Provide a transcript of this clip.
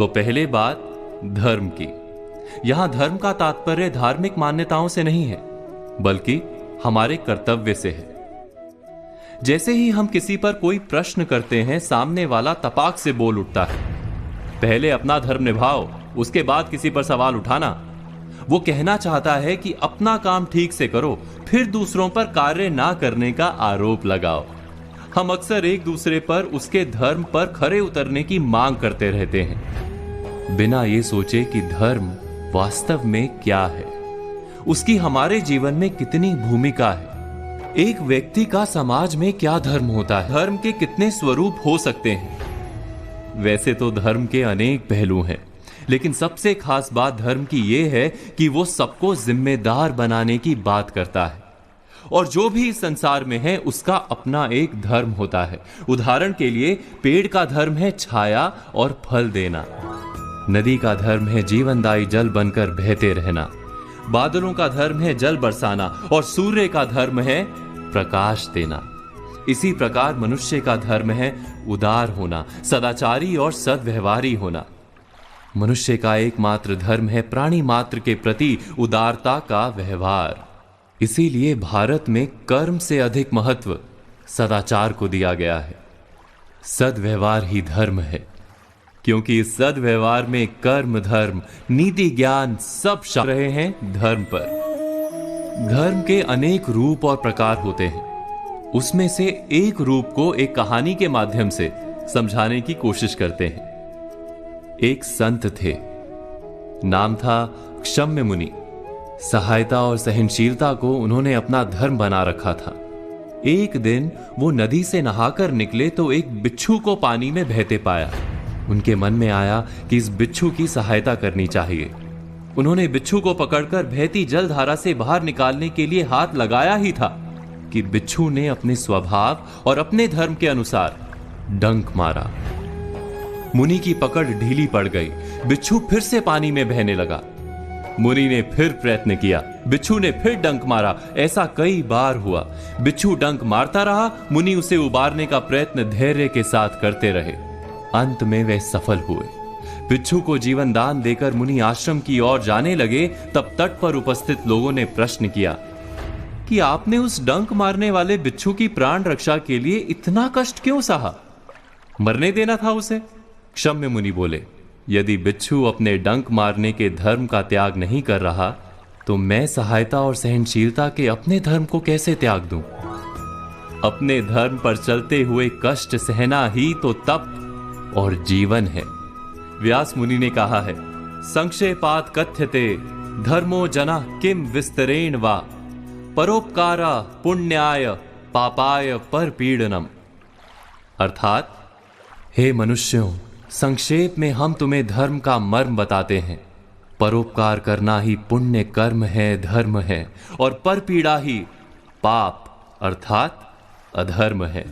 तो पहले बात धर्म की। यहां धर्म का तात्पर्य धार्मिक मान्यताओं से नहीं है, बल्कि हमारे कर्तव्य से है। जैसे ही हम किसी पर कोई प्रश्न करते हैं, सामने वाला तपाक से बोल उठता है, पहले अपना धर्म निभाओ, उसके बाद किसी पर सवाल उठाना। वो कहना चाहता है कि अपना काम ठीक से करो, फिर दूसरों पर कार्य ना करने का आरोप लगाओ। हम अक्सर एक दूसरे पर उसके धर्म पर खरे उतरने की मांग करते रहते हैं, बिना ये सोचे कि धर्म वास्तव में क्या है, उसकी हमारे जीवन में कितनी भूमिका है। एक व्यक्ति का समाज में क्या धर्म होता है, धर्म के कितने स्वरूप हो सकते हैं। वैसे तो धर्म के अनेक पहलू हैं, लेकिन सबसे खास बात धर्म की यह है कि वो सबको जिम्मेदार बनाने की बात करता है। और जो भी इस संसार में है, उसका अपना एक धर्म होता है। उदाहरण के लिए, पेड़ का धर्म है छाया और फल देना, नदी का धर्म है जीवनदायी जल बनकर बहते रहना, बादलों का धर्म है जल बरसाना, और सूर्य का धर्म है प्रकाश देना। इसी प्रकार मनुष्य का धर्म है उदार होना, सदाचारी और सद्व्यवहारी होना। मनुष्य का एकमात्र धर्म है प्राणी मात्र के प्रति उदारता का व्यवहार। इसीलिए भारत में कर्म से अधिक महत्व सदाचार को दिया गया है। सद्व्यवहार ही धर्म है, क्योंकि इस सद्व्यवहार में कर्म, धर्म, नीति, ज्ञान सब शामिल रहे हैं धर्म पर। धर्म के अनेक रूप और प्रकार होते हैं। उसमें से एक रूप को एक कहानी के माध्यम से समझाने की कोशिश करते हैं। एक संत थे, नाम था क्षम्य मुनि। सहायता और सहनशीलता को उन्होंने अपना धर्म बना रखा था। एक दिन वो नदी से नहाकर निकले तो एक बिच्छू को पानी में बहते पाया। उनके मन में आया कि इस बिच्छू की सहायता करनी चाहिए। उन्होंने बिच्छू को पकड़कर बहती जलधारा से बाहर निकालने के लिए हाथ लगाया ही था कि बिच्छू ने अपने स्वभाव और अपने धर्म के अनुसार डंक मारा। मुनि की पकड़ ढीली पड़ गई। बिच्छू फिर से पानी में बहने लगा। मुनि ने फिर प्रयत्न किया, बिच्छू ने फिर डंक मारा। ऐसा कई बार हुआ। बिच्छू डंक मारता रहा, मुनि उसे उबारने का प्रयत्न धैर्य के साथ करते रहे। अंत में वे सफल हुए। बिच्छू को जीवन दान देकर मुनि आश्रम की ओर जाने लगे। तब तट पर उपस्थित लोगों ने प्रश्न किया कि आपने उस डंक मारने वाले बिच्छू की प्राण रक्षा के लिए इतना कष्ट क्यों सहा? मरने देना था उसे। क्षम्य मुनि बोले, यदि बिच्छू अपने डंक मारने के धर्म का त्याग नहीं कर रहा, तो मैं सहायता और सहनशीलता के अपने धर्म को कैसे त्याग दूं? अपने धर्म पर चलते हुए कष्ट सहना ही तो तप और जीवन है। व्यास मुनि ने कहा है, संक्षेपात कथ्यते धर्मो जना किम विस्तरेण वा परोपकारा पुण्याय पापाय परपीड़नम। अर्थात, हे मनुष्यों, संक्षेप में हम तुम्हें धर्म का मर्म बताते हैं। परोपकार करना ही पुण्य कर्म है, धर्म है, और परपीड़ा ही पाप अर्थात अधर्म है।